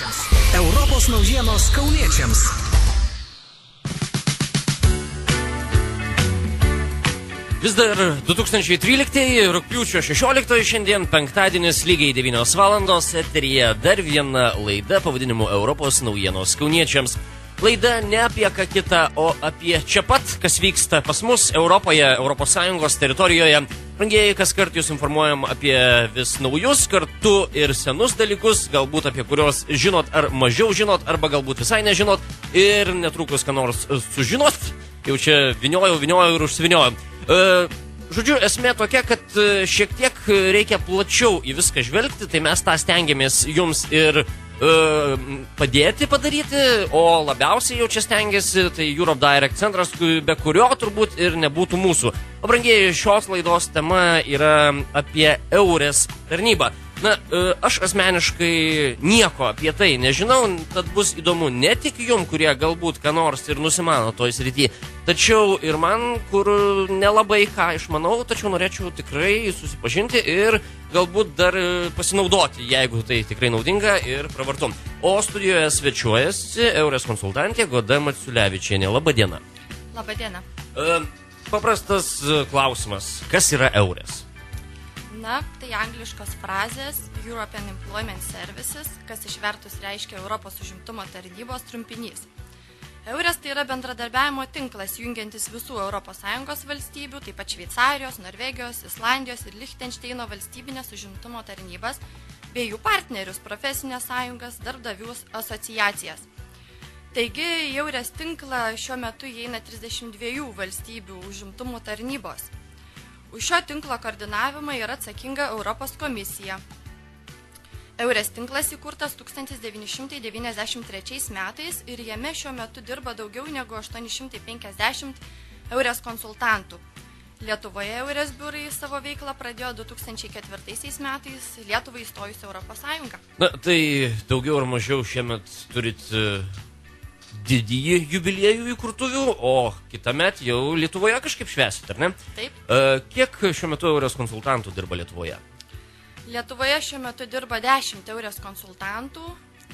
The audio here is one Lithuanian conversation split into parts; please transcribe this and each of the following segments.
kauniečiams. Europos naujienos kauniečiams. Vis dar 2013, rugpjūčio 16, šiandien penktadienis lygiai 9 valandos, eteryje dar viena laida pavadinimu Europos naujienos kauniečiams. Laida ne apie ką kitą, o apie čia pat, kas vyksta pas mus Europoje, ES teritorijoje. Brangieji, kas kart jūs informuojam apie vis naujus, kartu ir senus dalykus, galbūt apie kurios žinot ar mažiau žinot, arba galbūt visai nežinot, ir netrukus ką nors sužinot. Jau čia viniojau ir užsiviniojau. Žodžiu, esmė tokia, kad šiek tiek reikia plačiau į viską žvelgti, tai mes tą stengiamės jums ir padėti padaryti, o labiausiai jau čia stengiasi tai Europe Direct centras, be kurio turbūt ir nebūtų mūsų. O brangieji, šios laidos tema yra apie EURES tarnybą. Na, aš asmeniškai nieko apie tai nežinau, tad bus įdomu ne tik jum, kurie galbūt ką nors ir nusimano toj srity, tačiau ir man, kur nelabai ką išmanau, tačiau norėčiau tikrai susipažinti ir galbūt dar pasinaudoti, jeigu tai tikrai naudinga ir pravartu. O studijoje svečiuojasi EURES konsultantė Goda Maciulevičienė. Labą dieną. Labą dieną. Paprastas klausimas. Kas yra EURES? Na, tai angliškos frazės European Employment Services, kas išvertus reiškia Europos užimtumo tarnybos trumpinys. EURES tai yra bendradarbiavimo tinklas jungiantis visų ES valstybių, taip pat Šveicarijos, Norvegijos, Islandijos ir Lichtenšteino valstybinės užimtumo tarnybas, bei jų partnerius, profesinės sąjungas, darbdavių asociacijas. Taigi, į EURES tinklą šiuo metu įeina 32 valstybių užimtumo tarnybos. Už šio tinklo koordinavimą yra atsakinga Europos komisija. EURES tinklas įkurtas 1993 metais ir jame šiuo metu dirba daugiau negu 850 EURES konsultantų. Lietuvoje EURES biurai savo veiklą pradėjo 2004 metais, Lietuvai įstojus Europos Sąjungą. Na, tai daugiau ar mažiau šiemet turit didįjį jubiliejų įkurtuvių, o kitamet jau Lietuvoje kažkaip švęsit, ar ne? Taip. Kiek šiuo metu EURES konsultantų dirba Lietuvoje? Lietuvoje šiuo metu dirba 10 EURES konsultantų.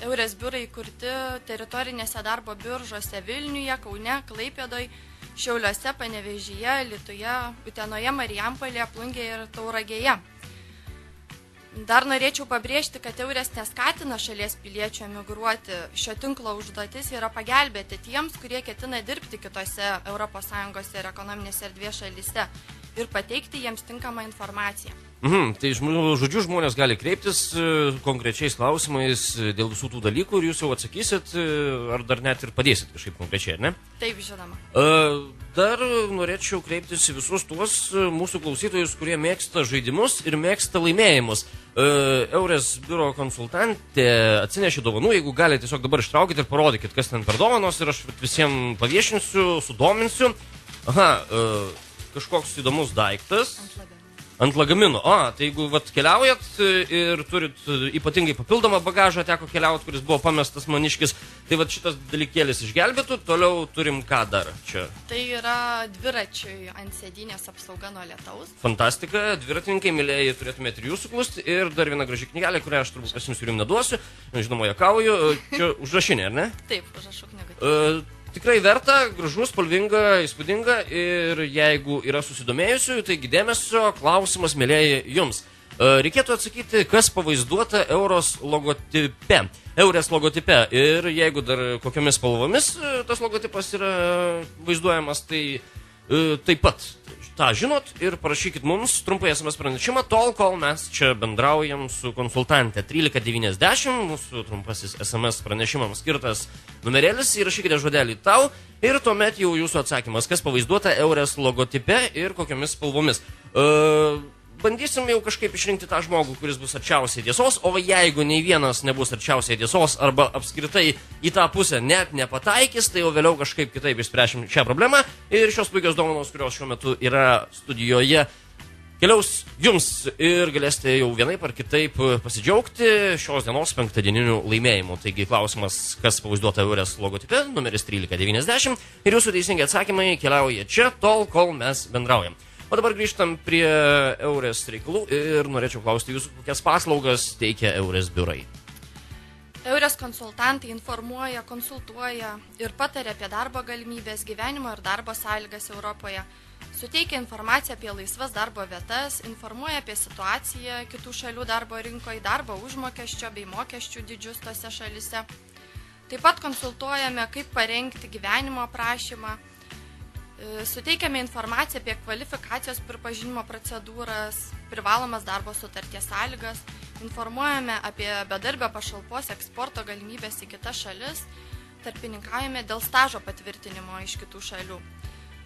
EURES biurai įkurti teritorinėse darbo biržose Vilniuje, Kaune, Klaipėdoje, Šiauliuose, Panevėžyje, Alytuje, Utenoje, Marijampolėje, Plungėje ir Tauragėje. Dar norėčiau pabrėžti, kad EURES neskatina šalies piliečių emigruoti. Šio tinklo užduotis yra pagelbėti tiems, kurie ketina dirbti kitose ES ir ekonominėse erdvės šalyse ir pateikti jiems tinkamą informaciją. Tai žodžiu, žmonės gali kreiptis konkrečiais klausimais dėl visų tų dalykų ir jūs jau atsakysit, ar dar net ir padėsit kažkaip konkrečiai, ar ne? Taip, žinoma. Dar norėčiau kreiptis į visus tuos mūsų klausytojus, kurie mėgsta žaidimus ir mėgsta laimėjimus. EURES biuro konsultantė atsinešė dovanų, jeigu galite tiesiog dabar ištraukite ir parodykit, kas ten per dovanos ir aš visiems paviešinsiu, sudominsiu. Kažkoks įdomus daiktas. Ant lagamino. Tai jeigu keliaujat ir turit ypatingai papildomą bagažą, teko keliauti, kuris buvo pamestas maniškis, tai šitas dalykėlis išgelbėtų, toliau turim ką dar čia. Tai yra dviračiui ant sėdynės apsauga nuo lietaus. Fantastika, dviratininkai, mylėjai, turėtumėte ir jūsų klusti. Ir dar viena graži knygelė, kurią aš turbūt pasimsiu ir jums neduosiu. Žinoma, juokauju. Čia užrašinė, ar ne? Taip, užrašų knygutė. Tikrai verta, gražu, spalvinga, įspūdinga ir jeigu yra susidomėjusių, taigi dėmesio, klausimas, mėlėjai, jums. Reikėtų atsakyti, kas pavaizduota EURES logotipe ir jeigu dar kokiomis spalvomis tas logotipas yra vaizduojamas, tai taip pat tą žinot ir parašykit mums trumpai SMS pranešimą, tol kol mes čia bendraujam su konsultante 1390, mūsų trumpasis SMS pranešimams skirtas numerėlis, įrašykite žodelį tau ir tuomet jau jūsų atsakymas, kas pavaizduota EURES logotipe ir kokiomis spalvomis. Bandysim jau kažkaip išrinkti tą žmogų, kuris bus arčiausiai tiesos, o jeigu nei vienas nebus arčiausiai tiesos arba apskritai į tą pusę net nepataikys, tai jau vėliau kažkaip kitaip išspręšim šią problemą ir šios puikios dovanos, kurios šiuo metu yra studijoje, keliaus jums ir galėsite jau vienaip ar kitaip pasidžiaugti šios dienos penktadieninių laimėjimų. Taigi klausimas, kas pavaizduota EURES logotipe, numeris 1390 ir jūsų teisingi atsakymai keliauja čia, tol kol mes bendraujam. O dabar grįžtam prie EURES reikalų ir norėčiau klausti jūsų, kokias paslaugas teikia EURES biurai. Eures konsultantai informuoja, konsultuoja ir pataria apie darbo galimybės, gyvenimo ir darbo sąlygas Europoje, suteikia informaciją apie laisvas darbo vietas, informuoja apie situaciją kitų šalių darbo rinkoje, darbo užmokesčio bei mokesčių dydžius tose šalise. Taip pat konsultuojame, kaip parengti gyvenimo aprašymą, suteikiame informaciją apie kvalifikacijos pripažinimo procedūras, privalomas darbo sutarties sąlygas, informuojame apie bedarbio pašalpos eksporto galimybės į kitas šalis, tarpininkaujame dėl stažo patvirtinimo iš kitų šalių.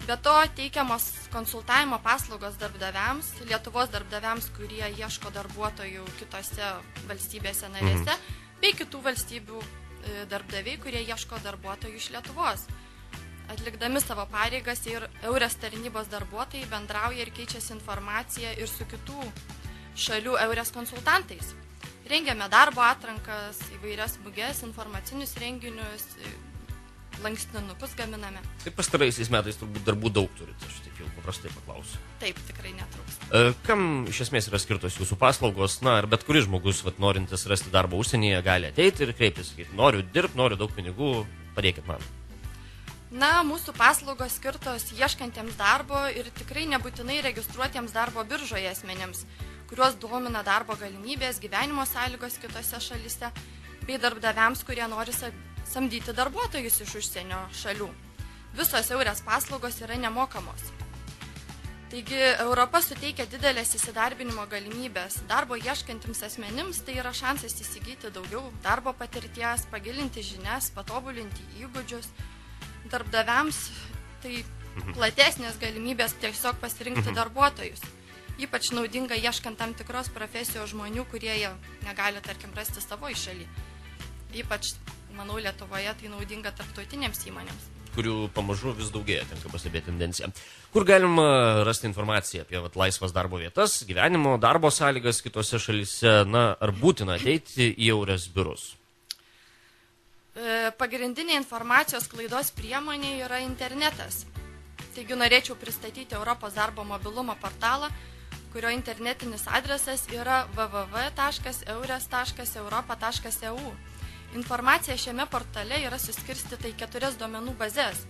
Be to teikiamos konsultavimo paslaugos darbdaviams, Lietuvos darbdaviams, kurie ieško darbuotojų kitose valstybėse narėse, bei kitų valstybių darbdaviai, kurie ieško darbuotojų iš Lietuvos. Atlikdami savo pareigas ir Eures tarnybos darbuotojai bendrauja ir keičiasi informaciją ir su kitų šalių Eures konsultantais. Rengiame darbo atrankas, įvairias muges, informacinius renginius, lankstinukus gaminame. Taip pastaraisiais metais turbūt darbų daug turite, aš taip jau paprastai paklausiu. Taip, tikrai netrūks. Kam iš esmės yra skirtos jūsų paslaugos? Na, ar bet kuris žmogus, norintis rasti darbą užsienyje, gali ateiti ir kreiptis, sakyti, noriu dirbti, noriu daug pinigų, padėkit man. Na, mūsų paslaugos skirtos ieškantiems darbo ir tikrai nebūtinai registruotiems darbo biržoje asmenėms, kuriuos domina darbo galimybės, gyvenimo sąlygos kitose šalise, bei darbdaviams, kurie nori samdyti darbuotojus iš užsienio šalių. Visos Eures paslaugos yra nemokamos. Taigi, Europa suteikia didelės įsidarbinimo galimybės. Darbo ieškantiems asmenims tai yra šansas įsigyti daugiau darbo patirties, pagilinti žinias, patobulinti įgūdžius. Darbdaviams tai platesnės galimybės tiesiog pasirinkti darbuotojus. Ypač naudinga ieškant tam tikros profesijos žmonių, kurie jie negali, tarkim, rasti savo šaly. Ypač, manau, Lietuvoje tai naudinga tarptautinėms įmonėms. Kurių pamažu vis daugėja, tenka pastebėti tendenciją. Kur galima rasti informaciją apie laisvas darbo vietas, gyvenimo, darbo sąlygas kitose šalyse, na, ar būtina ateiti į Eures biurus? Pagrindinė informacijos sklaidos priemonė yra internetas. Taigi norėčiau pristatyti Europos darbo mobilumo portalą, kurio internetinis adresas yra www.eures.europa.eu. Informacija šiame portale yra suskirstyta į 4 duomenų bazės.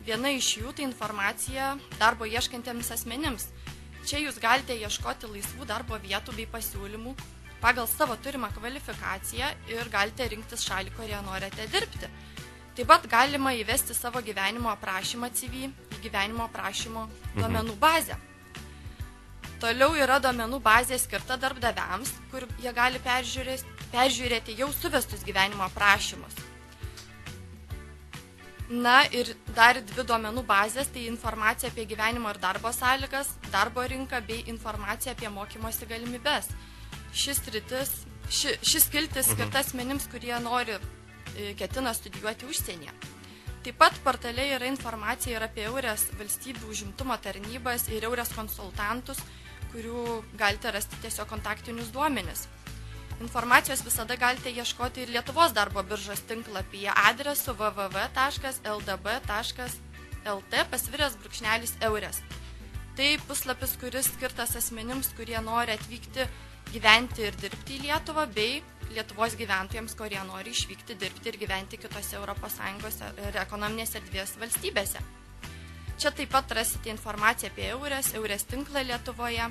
Viena iš jų tai informacija darbo ieškantiems asmenims. Čia jūs galite ieškoti laisvų darbo vietų bei pasiūlymų pagal savo turimą kvalifikaciją ir galite rinktis šalį, kurioje norite dirbti. Taip pat galima įvesti savo gyvenimo aprašymą CV į gyvenimo aprašymo duomenų bazę. Toliau yra duomenų bazė skirta darbdaviams, kur jie gali peržiūrėti jau suvestus gyvenimo aprašymus. Na ir dar 2 duomenų bazės, tai informacija apie gyvenimo ir darbo sąlygas, darbo rinką bei informacija apie mokymosi galimybes. Šis skiltis skirta asmenims, kurie ketina studijuoti užsienyje. Taip pat portale yra informacija ir apie Eures valstybių užimtumo tarnybas ir Eures konsultantus, kurių galite rasti tiesiog kontaktinius duomenis. Informacijos visada galite ieškoti ir Lietuvos darbo biržos tinklapyje adresu www.ldb.lt/Eures. Tai puslapis, kuris skirtas asmenims, kurie nori atvykti gyventi ir dirbti į Lietuvą, bei Lietuvos gyventojams, kurie nori išvykti dirbti ir gyventi kitose ES ir ekonominės erdvės valstybėse. Čia taip pat rasite informaciją apie Eures tinklą Lietuvoje,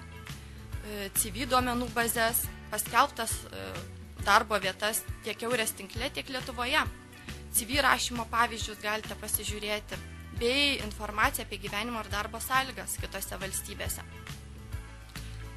CV duomenų bazės, paskelbtas darbo vietas tiek Eures tinkle, tiek Lietuvoje. CV rašymo pavyzdžius galite pasižiūrėti, bei informaciją apie gyvenimo ir darbo sąlygas kitose valstybėse.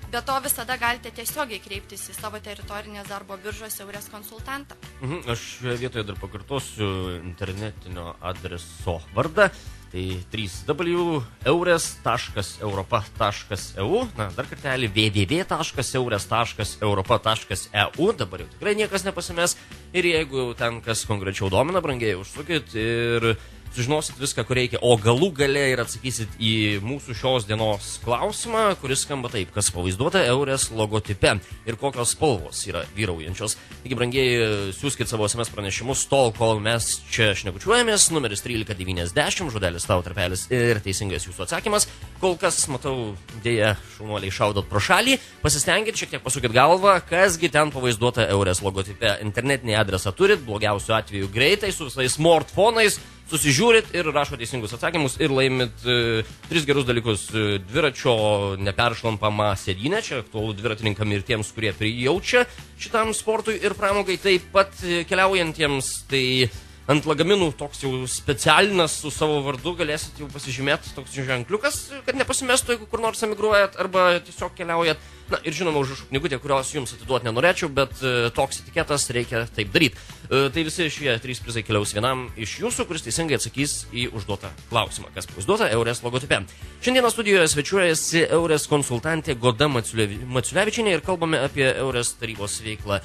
Be to visada galite tiesiogiai kreiptis į savo teritorinės darbo biržos Eures konsultantą. Aš vietoje dar pakartosiu internetinio adreso vardą. Tai www.eures.europa.eu, dar kartelį www.eures.europa.eu, dabar jau tikrai niekas nepasimes. Ir jeigu ten kas konkrečiau domina, brangiai užsukit ir sužinosit viską, ko reikia, o galų gale ir atsakysit į mūsų šios dienos klausimą, kuris skamba taip, kas pavaizduota Eures logotipe ir kokios spalvos yra vyraujančios. Taigi, brangieji, siūskit savo SMS pranešimus tol, kol mes čia šnekučiuojamės, numeris 1390, žodelis tau tarpelis ir teisingas jūsų atsakymas. Kol kas, matau, dėja, šaunuoliai šaudot pro šalį, pasistengit, šiek tiek pasukit galvą, kasgi ten pavaizduota Eures logotipe. Internetinį adresą turit, blogiausiu atveju greitai, su visais smartfonais, susižiūrit ir rašo teisingus atsakymus ir laimit 3 gerus dalykus: dviračio neperšlampamą sėdynę, čia aktualu dviratininkam ir tiems, kurie prijaučia šitam sportui ir pramogai, taip pat keliaujantiems, tai ant lagaminų toks jau specialinas su savo vardu galėsit jau pasižymėti, toks ženkliukas, kad nepasimestų, jeigu kur nors emigruojat arba tiesiog keliaujat. Na ir žinoma, užrašų knygutė, kurios jums atiduoti nenorėčiau, bet toks etiketas, reikia taip daryti. Tai visi šie 3 prizai keliaus vienam iš jūsų, kuris teisingai atsakys į užduotą klausimą, kas pavaizduota Eures logotipe. Šiandieną studijoje svečiuojasi Eures konsultantė Goda Maciulevičienė ir kalbame apie Eures tarybos veiklą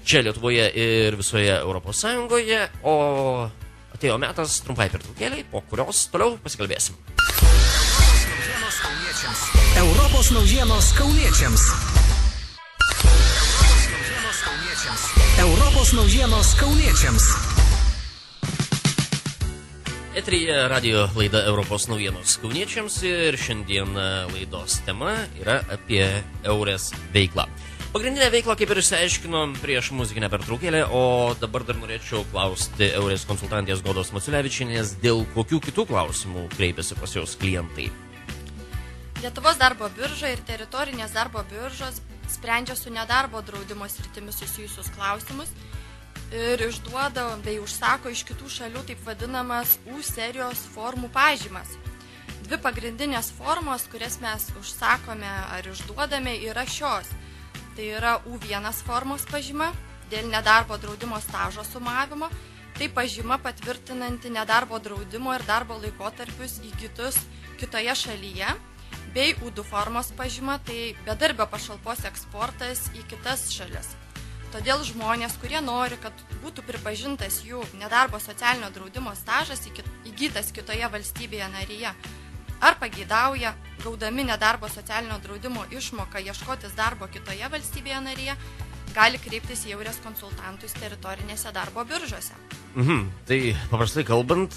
čia Lietuvoje ir visoje Europos Sąjungoje, o atėjo metas trumpai pertraukėliai, po kurios toliau pasikalbėsim. Europos naujienos kauniečiams. Europos naujienos kauniečiams. Eteryje radio laida Europos naujienos kauniečiams ir šiandien laidos tema yra apie Eures veiklą. Pagrindinę veiklą kaip ir išsiaiškinom prieš muzikinę pertraukėlę, o dabar dar norėčiau klausti Eures konsultantės Godos Maciulevičienės, dėl kokių kitų klausimų kreipiasi pas jos klientai. Lietuvos darbo birža ir teritorinės darbo biržos sprendžia su nedarbo draudimo sritimis susijusius klausimus ir išduoda bei užsako iš kitų šalių taip vadinamas U serijos formų pažymas. 2 pagrindinės formos, kurias mes užsakome ar išduodame, yra šios. Tai yra U1 formos pažyma dėl nedarbo draudimo stažo sumavimo, tai pažyma patvirtinanti nedarbo draudimo ir darbo laikotarpius įgytus kitoje šalyje, bei U2 formos pažyma, tai bedarbio pašalpos eksportas į kitas šalis. Todėl žmonės, kurie nori, kad būtų pripažintas jų nedarbo socialinio draudimo stažas įgytas kitoje valstybėje narėje, ar pageidauja, gaudami nedarbo socialinio draudimo išmoką, ieškotis darbo kitoje valstybėje narėje, gali kreiptis į Eures konsultantus teritorinėse darbo biržose. Tai paprastai kalbant,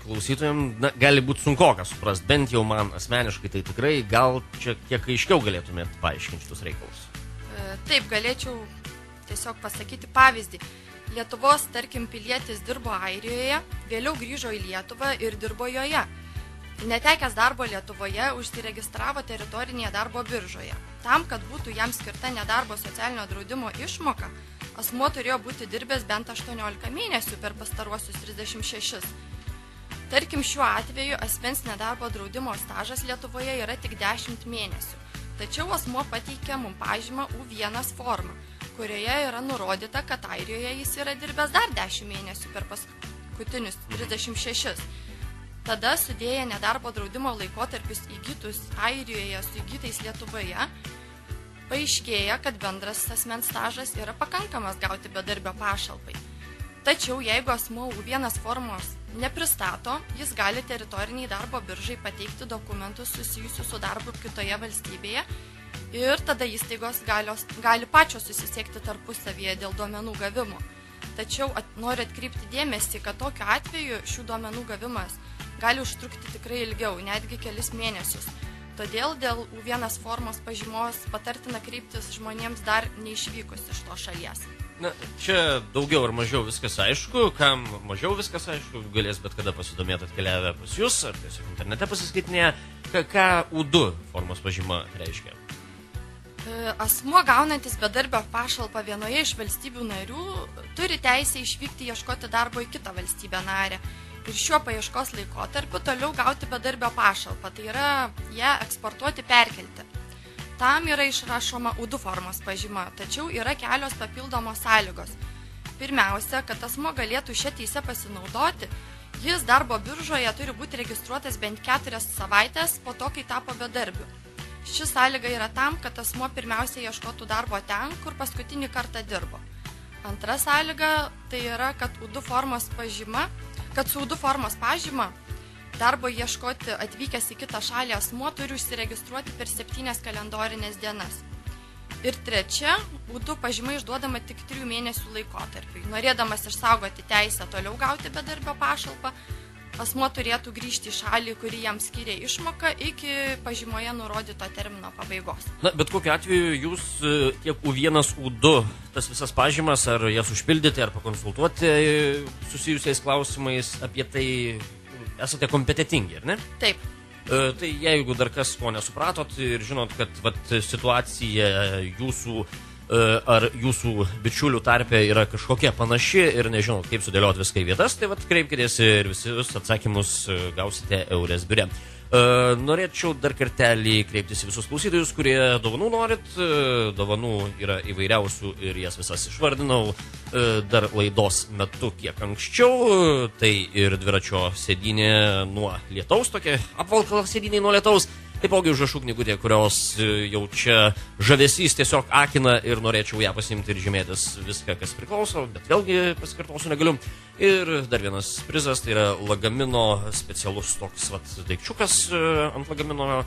klausytojams gali būti sunkoka suprasti, bent jau man asmeniškai, tai tikrai gal čia kiek aiškiau galėtumėt paaiškinti šitus reikalus. Taip, galėčiau tiesiog pasakyti pavyzdį. Lietuvos, tarkim, pilietis dirbo Airijoje, vėliau grįžo į Lietuvą ir dirbo joje. Netekęs darbo Lietuvoje užsiregistravo teritorinėje darbo biržoje. Tam, kad būtų jam skirta nedarbo socialinio draudimo išmoka, asmuo turėjo būti dirbęs bent 18 mėnesių per pastaruosius 36. Tarkim, šiuo atveju asmens nedarbo draudimo stažas Lietuvoje yra tik 10 mėnesių. Tačiau asmuo pateikia mums pažymą U1 formą, kurioje yra nurodyta, kad Airijoje jis yra dirbęs dar 10 mėnesių per paskutinius 36. Tada sudėję nedarbo draudimo laikotarpius įgytus Airijoje su įgytais Lietuvoje, paaiškėja, kad bendras asmens stažas yra pakankamas gauti bedarbio pašalpai. Tačiau jeigu asmuo U1 formos nepristato, jis gali teritoriniai darbo biržai pateikti dokumentus susijusius su darbu kitoje valstybėje ir tada įstaigos gali pačios susisiekti tarpusavyje dėl duomenų gavimo. Tačiau noriu atkreipti dėmesį, kad tokiu atveju šių duomenų gavimas gali užtrukti tikrai ilgiau, netgi kelis mėnesius. Todėl dėl U1 formos pažymos patartina kreiptis žmonėms dar neišvykus iš to šalies. Na, čia daugiau ar mažiau viskas aišku, kam mažiau viskas aišku, galės bet kada pasidomėti atkeliavę pas jūs, ar tiesiog internete pasiskaitinėje, ką U2 formos pažyma reiškia. Asmuo gaunantis bedarbio pašalpą vienoje iš valstybių narių turi teisę išvykti ieškoti darbo į kitą valstybę narę ir šiuo paieškos laikotarpiu toliau gauti bedarbio pašalpą, tai yra ją eksportuoti, perkelti. Tam yra išrašoma U2 formos pažyma, tačiau yra kelios papildomos sąlygos. Pirmiausia, kad asmuo galėtų šią teisę pasinaudoti, jis darbo biržoje turi būti registruotas bent 4 savaitės po to, kai tapo bedarbiu. Ši sąlyga yra tam, kad asmuo pirmiausia ieškotų darbo ten, kur paskutinį kartą dirbo. Antra sąlyga tai yra, kad U2 formos pažyma kad su U2 formos pažyma darbo ieškoti atvykęs į kitą šalį asmuo turi užsiregistruoti per 7 kalendorinės dienas. Ir trečia, U2 pažyma išduodama tik 3 mėnesių laikotarpiui. Norėdamas išsaugoti teisę toliau gauti bedarbio pašalpą, asmuo turėtų grįžti į šalį, kuri jam skiria išmoką iki pažymoje nurodyto termino pabaigos. Na, bet kokiu atveju jūs tiek U1, U2, tas visas pažymas, ar jas užpildyti, ar pakonsultuoti susijusiais klausimais, apie tai esate kompetitingi, ar ne? Taip. Tai jeigu dar kas ko nesupratot ir žinot, kad situacija jūsų ar jūsų bičiulių tarpe yra kažkokia panaši ir nežinot, kaip sudėlioti viską į vietas, tai kreipkitės ir visus atsakymus gausite Eures biure. Norėčiau dar kartelį kreiptis į visus klausytojus, kurie dovanų norit. Dovanų yra įvairiausių ir jas visas išvardinau dar laidos metu kiek anksčiau. Tai ir dviračio sėdynė nuo lietaus, tokia apvalkala sėdynė nuo lietaus. Taipogi užrašų knygutė, kurios jau čia žavesys tiesiog akina ir norėčiau ją pasimti ir žymėtis viską, kas priklauso, bet vėlgi pasikartosiu negaliu. Ir dar vienas prizas, tai yra lagamino specialus toks daikčiukas ant lagamino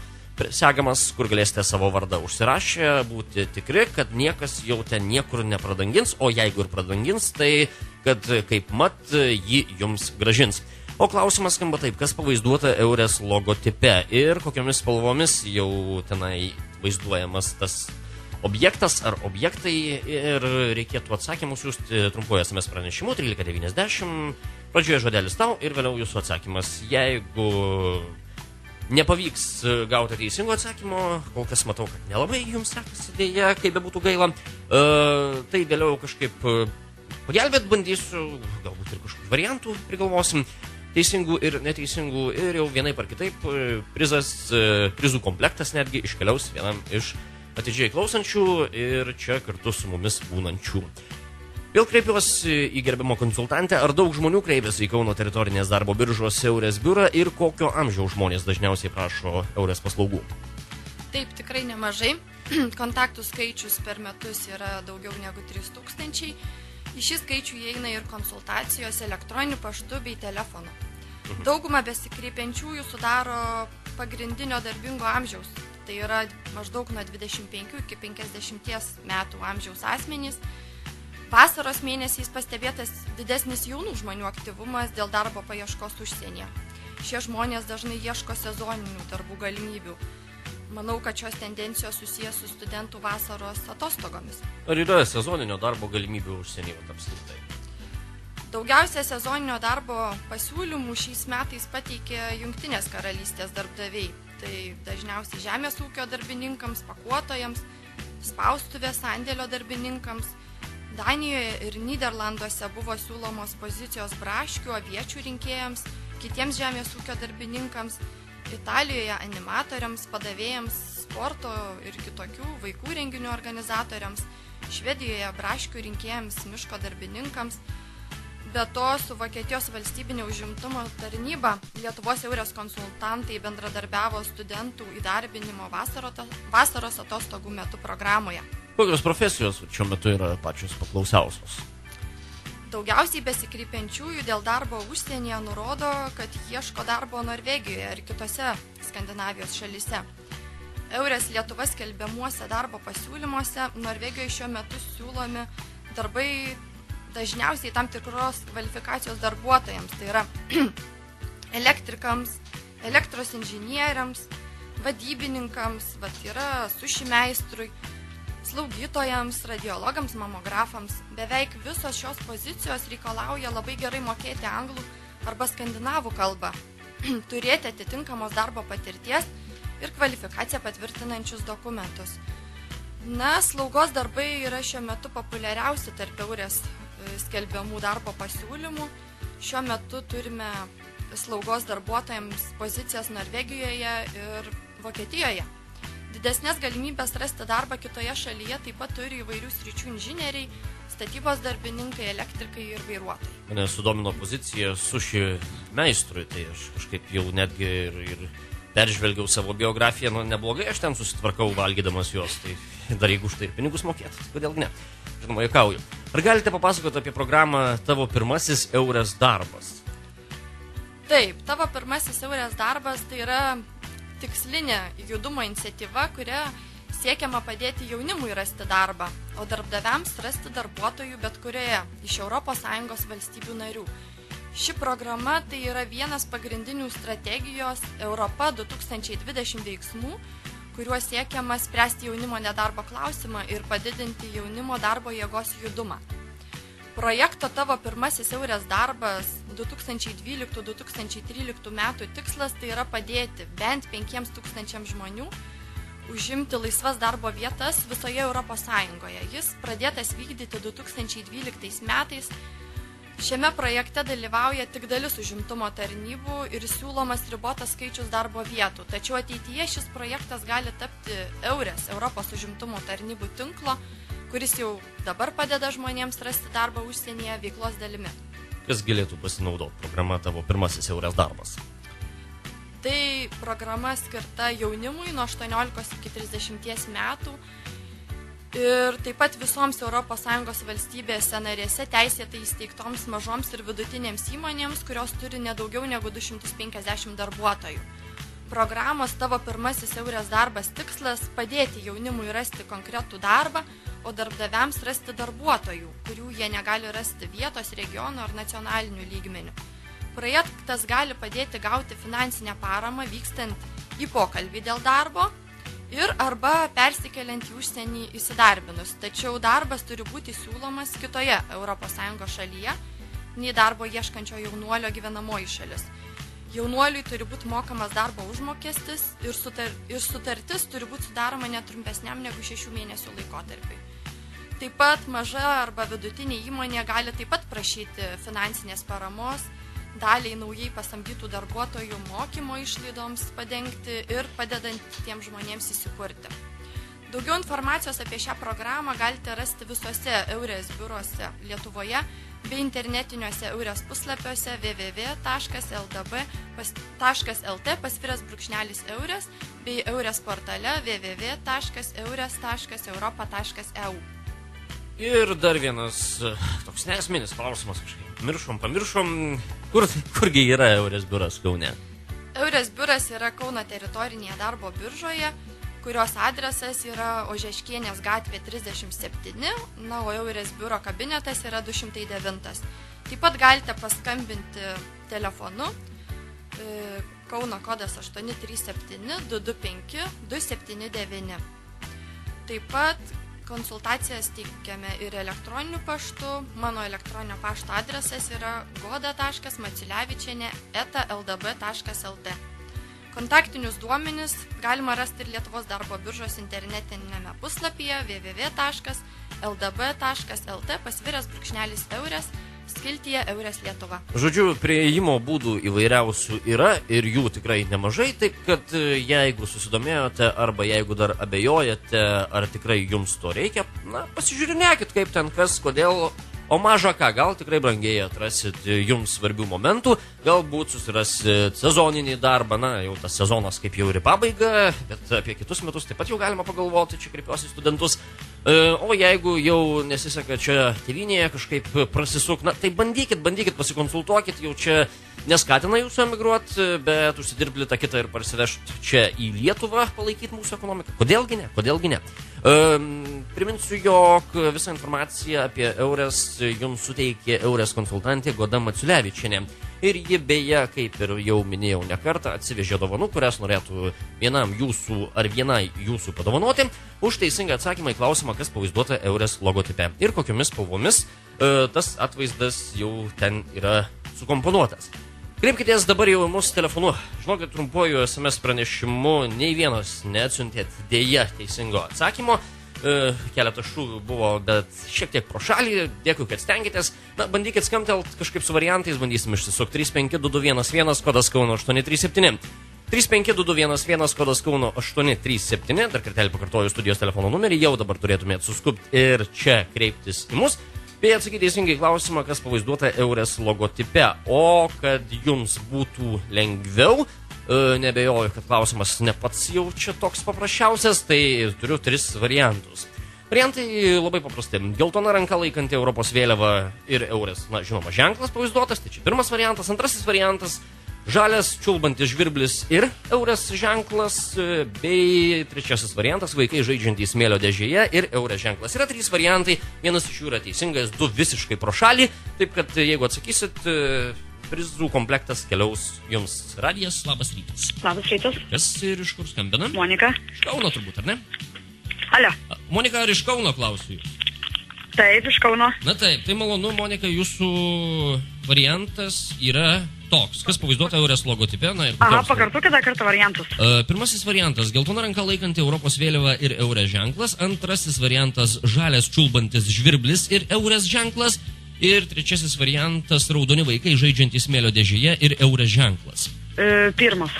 segamas, kur galėsite savo vardą užsirašę, būti tikri, kad niekas jau ten niekur nepradangins, o jeigu ir pradangins, tai kad kaip mat jį jums gražins. O klausimas skamba taip, kas pavaizduota Eures logotipe ir kokiomis spalvomis jau tenai vaizduojamas tas objektas ar objektai ir reikėtų atsakymus siųsti trumpuoju SMS pranešimu 1390, pradžioje žodelis tau ir vėliau jūsų atsakymas. Jeigu nepavyks gauti teisingo atsakymo, kol kas matau, kad nelabai jums sekasi dėja, kaip bebūtų gaila, tai vėliau kažkaip pagelbėt bandysiu, galbūt ir kažkokių variantų prigalvosim. Teisingų ir neteisingų ir jau vienaip ar kitaip prizų komplektas netgi iškeliaus vienam iš atidžiai klausančių ir čia kartu su mumis būnančių. Vėl kreipiuosi į gerbiamą konsultantę, ar daug žmonių kreipiasi į Kauno teritorinės darbo biržos Eures biurą ir kokio amžiaus žmonės dažniausiai prašo Eures paslaugų? Taip, tikrai nemažai. Kontaktų skaičius per metus yra daugiau negu 3000. Į šį skaičių įeina ir konsultacijos elektroniniu paštu bei telefonu. Dauguma besikreipiančiųjų sudaro pagrindinio darbingo amžiaus. Tai yra maždaug nuo 25 iki 50 metų amžiaus asmenys. Vasaros mėnesiais pastebėtas didesnis jaunų žmonių aktyvumas dėl darbo paieškos užsienyje. Šie žmonės dažnai ieško sezoninių darbų galimybių. Manau, kad šios tendencijos susijęs su studentų vasaros atostogomis. Ar yra sezoninio darbo galimybių užsienyje apskritai? Daugiausia sezoninio darbo pasiūlymų šiais metais pateikė Jungtinės karalystės darbdaviai. Tai dažniausiai žemės ūkio darbininkams, pakuotojams, spaustuvės sandėlio darbininkams. Danijoje ir Nyderlanduose buvo siūlomos pozicijos braškių, aviečių rinkėjams, kitiems žemės ūkio darbininkams. Italijoje animatoriams, padavėjams, sporto ir kitokių vaikų renginių organizatoriams, Švedijoje braškių rinkėjams, miško darbininkams. Be to, su Vokietijos valstybinė užimtumo tarnyba Lietuvos Eures konsultantai bendradarbiavo studentų įdarbinimo vasaros atostogų metu programoje. Kokios profesijos šiuo metu yra pačios paklausiausios? Daugiausiai besikreipiančiųjų dėl darbo užsienyje nurodo, kad ieško darbo Norvegijoje ir kitose Skandinavijos šalyse. Eures Lietuva skelbiamuose darbo pasiūlymuose Norvegijoje šiuo metu siūlomi darbai dažniausiai tam tikros kvalifikacijos darbuotojams, tai yra elektrikams, elektros inžinieriams, vadybininkams, yra suši meistrui, slaugytojams, radiologams, mamografams. Beveik visos šios pozicijos reikalauja labai gerai mokėti anglų arba skandinavų kalbą, turėti atitinkamos darbo patirties ir kvalifikaciją patvirtinančius dokumentus. Slaugos darbai yra šiuo metu populiariausi tarp Eures skelbiamų darbo pasiūlymų. Šiuo metu turime slaugos darbuotojams pozicijas Norvegijoje ir Vokietijoje. Didesnės galimybės rasti darbą kitoje šalyje taip pat turi įvairių sričių inžinieriai, statybos darbininkai, elektrikai ir vairuotojai. Mane sudomino pozicija suši meistrui, tai aš kažkaip jau netgi ir peržvelgiau savo biografiją, neblogai aš ten susitvarkau valgydamas juos, tai dar jeigu už tai ir pinigus mokėt, kodėl ne? Žinoma, juokauju. Ar galite papasakoti apie programą Tavo pirmasis Eures darbas? Taip, tavo pirmasis Eures darbas tai yra tikslinė judumo iniciatyva, kuria siekiama padėti jaunimui rasti darbą, o darbdaviams rasti darbuotojų bet kurioje iš ES valstybių narių. Ši programa tai yra vienas pagrindinių strategijos Europa 2020 veiksmų, kuriuo siekiama spręsti jaunimo nedarbo klausimą ir padidinti jaunimo darbo jėgos judumą. Projekto Tavo pirmasis Eures darbas 2012-2013 metų tikslas tai yra padėti bent 5000 žmonių užimti laisvas darbo vietas visoje Europos Sąjungoje. Jis pradėtas vykdyti 2012 metais. Šiame projekte dalyvauja tik dalis užimtumo tarnybų ir siūlomas ribotas skaičius darbo vietų. Tačiau ateityje šis projektas gali tapti Eures, Europos užimtumo tarnybų tinklo, kuris jau dabar padeda žmonėms rasti darbą užsienyje veiklos dalimi. Kas galėtų pasinaudoti programa Tavo pirmasis Eures darbas? Tai programa skirta jaunimui nuo 18 iki 30 metų ir taip pat visoms ES valstybėse narėse teisėtai įsteigtoms mažoms ir vidutinėms įmonėms, kurios turi nedaugiau negu 250 darbuotojų. Programos Tavo pirmasis Eures darbas tikslas padėti jaunimui rasti konkretų darbą, o darbdaviams rasti darbuotojų, kurių jie negali rasti vietos, regiono ar nacionalinių lygmenių. Projektas gali padėti gauti finansinę paramą vykstant į pokalbį dėl darbo ir arba persikeliant į užsienį įsidarbinus. Tačiau darbas turi būti siūlomas kitoje ES šalyje, nei darbo ieškančio jaunuolio gyvenamoji šalis. Jaunuoliui turi būti mokamas darbo užmokestis ir sutartis turi būti sudaroma netrumpesniam negu 6 mėnesių laikotarpiui. Taip pat maža arba vidutinė įmonė gali taip pat prašyti finansinės paramos, daliai naujai pasamdytų darbuotojų mokymo išlaidoms padengti ir padedant tiems žmonėms įsikurti. Daugiau informacijos apie šią programą galite rasti visuose Eures biuruose Lietuvoje bei internetiniuose Eures puslapiuose www.lt/eures bei Eures portale www.eures.europa.eu. Ir dar vienas toks nesminis klausimas, kažkaip pamiršom, kurgi yra Eures biuras Kaune? Eures biuras yra Kauno teritorinėje darbo biržoje, kurios adresas yra Ožeškienės gatvė 37, o Eures biuro kabinetas yra 209. Taip pat galite paskambinti telefonu Kauno kodas 837 225 279. Taip pat konsultacijas teikiame ir elektroniniu paštu. Mano elektroninio pašto adresas yra goda.maciulevičienė@ldb.lt. Kontaktinius duomenis galima rasti ir Lietuvos darbo biržos internetinėme puslapyje www.ldb.lt/eures skiltyje Eures Lietuva. Žodžiu, prieėjimo būdų įvairiausių yra ir jų tikrai nemažai, taip kad jeigu susidomėjote arba jeigu dar abejojate, ar tikrai jums to reikia, pasižiūrinėkit kaip ten kas, kodėl, o maža ką, gal tikrai brangiai atrasit jums svarbių momentų, galbūt susirasit sezoninį darbą, jau tas sezonas kaip jau ir pabaiga, bet apie kitus metus taip pat jau galima pagalvoti, čia kreipiuosi studentus. O jeigu jau nesiseka čia tėvynėje kažkaip prasisuk, tai bandykit, pasikonsultuokit, jau čia neskatina jūsų emigruoti, bet užsidirbti tą kitą ir parsivežti čia į Lietuvą, palaikyti mūsų ekonomiką. Kodėlgi ne? Priminsiu, jog visą informaciją apie Eures jums suteikė Eures konsultantė Goda Maciulevičienė. Ir ji beje, kaip ir jau minėjau ne kartą, atsivežė dovanų, kurias norėtų vienam jūsų ar vienai jūsų padovanoti už teisingą atsakymą į klausimą, kas pavaizduota Eures logotipe ir kokiomis spalvomis tas atvaizdas jau ten yra sukomponuotas. Kreipkitės dabar jau mūsų telefonu. Žinokit, trumpuoju SMS pranešimu nei vienas neatsiuntėt dėja teisingo atsakymo. Keletą šūvių buvo, bet šiek tiek pro šalį. Dėkui, kad stengiatės. Bandykit skambtelt kažkaip su variantais, bandysim išsisukti. 352211, kodas Kauno 837. 352211, kodas Kauno 837. Dar kartelį pakartoju studijos telefono numerį. Jau dabar turėtumėt suskubti ir čia kreiptis į mus. Bei atsakyti teisingai klausimą, kas pavaizduota Eures logotipe. O kad jums būtų lengviau, nebejoju, kad klausimas ne pats jau čia toks paprasčiausias, tai turiu 3 variantus. Variantai labai paprasti. Geltona ranka laikanti Europos vėliavą ir Eures, žinoma, ženklas pavaizduotas, tai čia pirmas variantas. Antrasis variantas žalias čiulbantis žvirblis ir Eures ženklas, bei trečiasis variantas vaikai žaidžiantys smėlio dėžėje ir Eures ženklas. Yra 3 variantai, vienas iš jų yra teisingas, 2 visiškai pro šalį, taip kad jeigu atsakysit, prizų komplektas keliaus jums. Radijas, labas rytas. Labas rytas. Kas ir iš kur skambina? Monika. Iš Kauno turbūt, ar ne? Alio. Monika, ar iš Kauno klausiu jūs? Taip, iš Kauno. Na taip, tai malonu, Monika, jūsų variantas yra toks. Kas pavaizduota Eures logotipe? Na, Aha, pakartokite dar kartą variantus. Pirmasis variantas – geltona ranka laikanti Europos vėliava ir Eures ženklas. Antrasis variantas – žalias čiulbantis žvirblis ir Eures ženklas. Ir trečiasis variantas – raudoni vaikai žaidžiantys smėlio dėžėje ir Eures ženklas. Pirmas.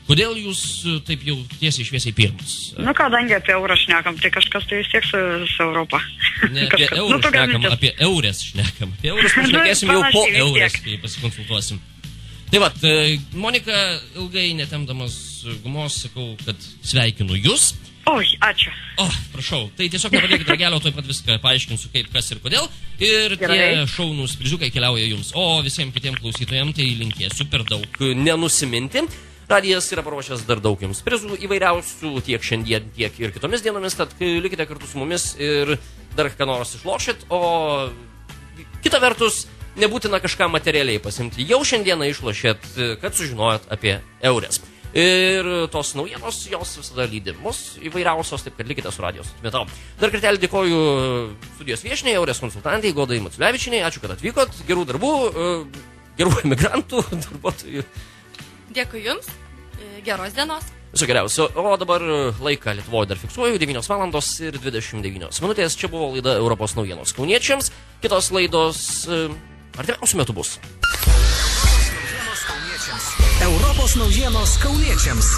Kodėl jūs taip jau tiesiai šviesiai pirmas? Nu, kadangi apie eurą šnekam, tai kažkas tai vis tiek su Europą. Ne apie eurą šnekam, apie Eures šnekam. Apie Eures šnekėsim jau po Eures, kai pasikonsultuosim. Tai vat, Monika, ilgai netemdamas gumos, sakau, kad sveikinu jūs. Oi, ačiū. O, prašau, tai tiesiog nepadėkit ragelio, tuoj pat viską paaiškinsiu, kaip, kas ir kodėl. Ir Gerai. tie šaunūs priziukai keliauja jums. O visiems kitiems klausytojams tai linkėsiu per daug nenusiminti. Radijas yra paruošęs dar daug jums prizų įvairiausių, tiek šiandien, tiek ir kitomis dienomis, tad likite kartu su mumis ir dar ką nors išlošit, o kita vertus, nebūtina kažką materialiai pasimti. Jau šiandieną išlošėt, kad sužinojot apie Eures. Ir tos naujienos, jos visada lydi mus įvairiausios, taip kad likite su radijos atmetau. Dar kartelį dėkoju studijos viešniai, Eures konsultantai, Godai Maciulevičiniai, ačiū, kad atvykot, gerų darbų, gerų emigrantų, darbuotojų. Dėkui Jums, geros dienos. Viso geriausio. O dabar laiką Lietuvoje dar fiksuoju, 9 valandos ir 29 minutės. Čia buvo laida Europos naujienos kauniečiams. Kitos laidos artimiausiu metu bus. Europos naujienos kauniečiams.